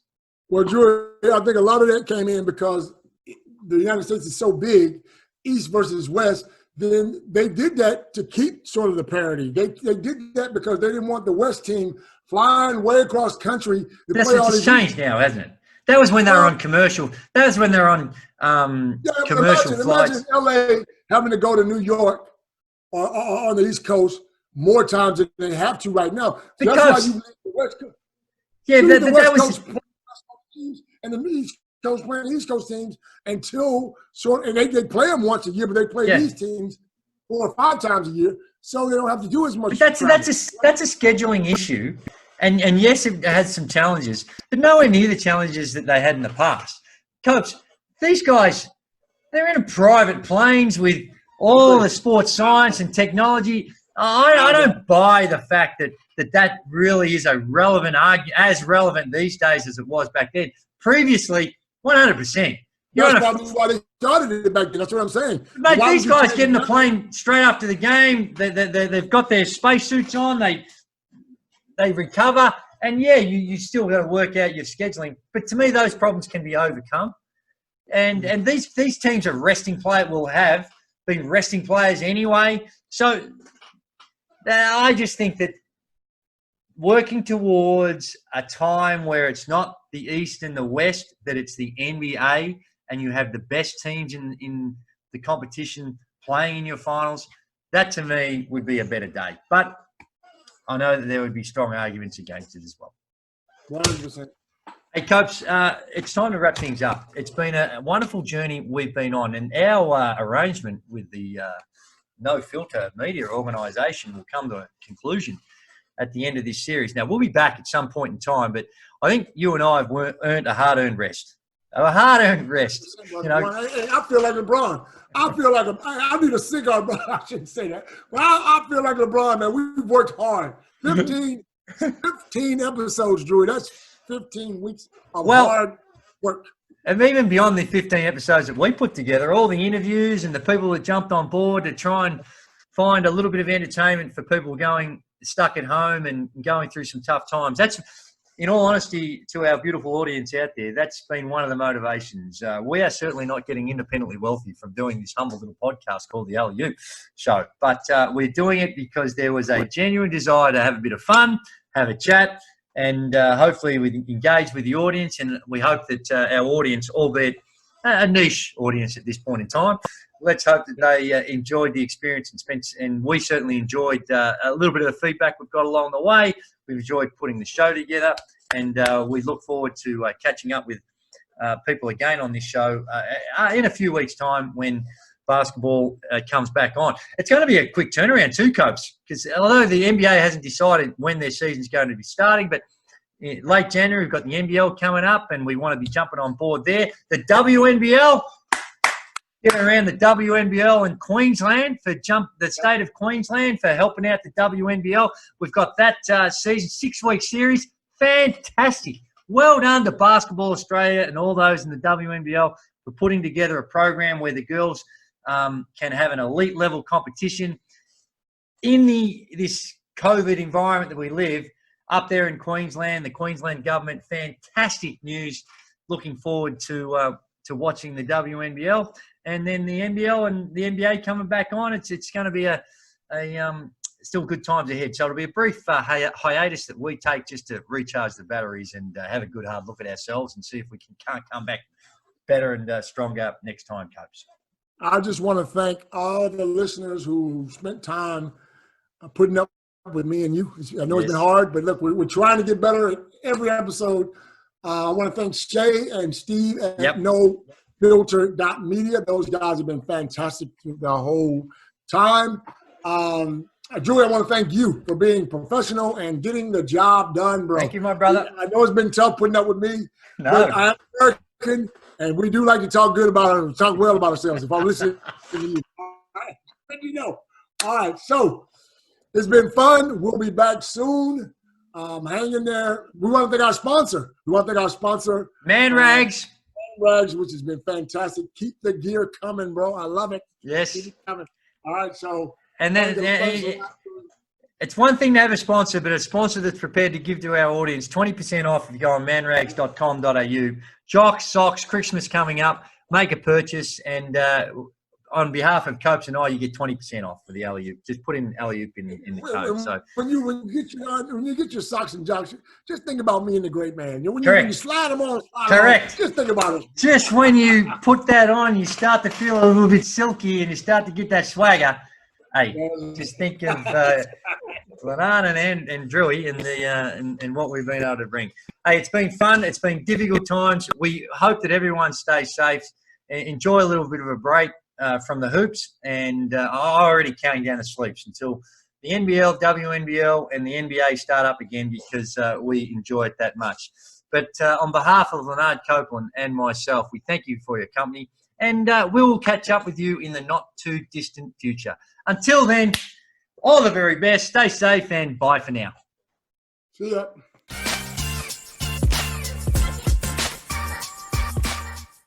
Well, Drew, I think a lot of that came in because the United States is so big, East versus West. Then they did that to keep sort of the parity. They did that because they didn't want the West team flying way across country. It's changed now, hasn't it? That was when they were on commercial. That was when they're on commercial flights. Imagine LA having to go to New York or on the East Coast more times than they have to right now. So because, that's why you the West Coast. Yeah, the West Coast teams and the East Coast playing East Coast teams until and they play them once a year, but they play these teams 4 or 5 times a year, so they don't have to do as much. But that's a scheduling issue. And yes, it has some challenges, but nowhere near the challenges that they had in the past. Copes, these guys, they're in private planes with all the sports science and technology. I don't buy the fact that really is a relevant argument, as relevant these days as it was back then. Previously, 100%. That's probably why they started it back then. That's what I'm saying. Mate, these guys get in the plane straight after the game. They've got their spacesuits on. They recover, and you still got to work out your scheduling. But to me, those problems can be overcome. And these teams are resting players, will have been resting players anyway. So I just think that working towards a time where it's not the East and the West, that it's the NBA, and you have the best teams in the competition playing in your finals, that to me would be a better day. But I know that there would be strong arguments against it as well. 100%. Hey, Copes, it's time to wrap things up. It's been a wonderful journey we've been on, and our arrangement with the No Filter Media organisation will come to a conclusion at the end of this series. Now, we'll be back at some point in time, but I think you and I have earned a hard-earned rest. A hard-earned rest. You know? I feel like LeBron. I need a cigar, but I shouldn't say that. But I feel like LeBron, man. We've worked hard. 15 episodes, Drew. That's 15 weeks of hard work. And even beyond the 15 episodes that we put together, all the interviews and the people that jumped on board to try and find a little bit of entertainment for people stuck at home and going through some tough times. That's, in all honesty, to our beautiful audience out there, that's been one of the motivations. We are certainly not getting independently wealthy from doing this humble little podcast called the LU Show. But we're doing it because there was a genuine desire to have a bit of fun, have a chat, and hopefully we engage with the audience. And we hope that our audience, albeit a niche audience at this point in time, let's hope that they enjoyed the experience and we certainly enjoyed a little bit of the feedback we've got along the way. We've enjoyed putting the show together, and we look forward to catching up with people again on this show in a few weeks' time when basketball comes back on. It's going to be a quick turnaround too, Copes, because although the NBA hasn't decided when their season's going to be starting, but in late January we've got the NBL coming up, and we want to be jumping on board there. The WNBL. Get around the WNBL in Queensland the state of Queensland for helping out the WNBL. We've got that season 6-week series. Fantastic. Well done to Basketball Australia and all those in the WNBL for putting together a program where the girls can have an elite level competition in this COVID environment that we live up there in Queensland. The Queensland government, fantastic news. Looking forward to watching the WNBL. And then the NBL and the NBA coming back on. It's going to be still good times ahead. So it'll be a brief hiatus that we take just to recharge the batteries and have a good hard look at ourselves and see if we can't come back better and stronger next time, Copes. I just want to thank all the listeners who spent time putting up with me and you. I know it's been hard, but look, we're trying to get better at every episode. I want to thank Shay and Steve at NoFilter.media. Those guys have been fantastic the whole time. Drewy, I want to thank you for being professional and getting the job done, bro. Thank you, my brother. I know it's been tough putting up with me, but I'm American, and we do like to talk well about ourselves. If I'm listening to you, all right, let me know. All right, so it's been fun. We'll be back soon. Hang in there. We want to thank our sponsor. Manrags. Manrags, which has been fantastic. Keep the gear coming, bro. I love it. Yes. Keep it coming. All right, so. And then it's one thing to have a sponsor, but a sponsor that's prepared to give to our audience 20% off if you go on manrags.com.au. Jocks, socks, Christmas coming up. Make a purchase, and on behalf of Copes and I, you get 20% off for the alley-oop. Just put in alley-oop in the code. So when you get your socks and jocks, just think about me and the great man. When you slide them on, just think about it. Just when you put that on, you start to feel a little bit silky and you start to get that swagger. Hey, just think of LeBron and Drewy and what we've been able to bring. Hey, it's been fun. It's been difficult times. We hope that everyone stays safe. Enjoy a little bit of a break from the hoops. And I'm already counting down the sleeps until the NBL, WNBL, and the NBA start up again because we enjoy it that much. But on behalf of Leonard Copeland and myself, we thank you for your company. And we'll catch up with you in the not-too-distant future. Until then, all the very best. Stay safe, and bye for now. See ya.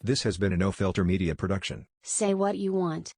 This has been a No Filter Media production. Say what you want.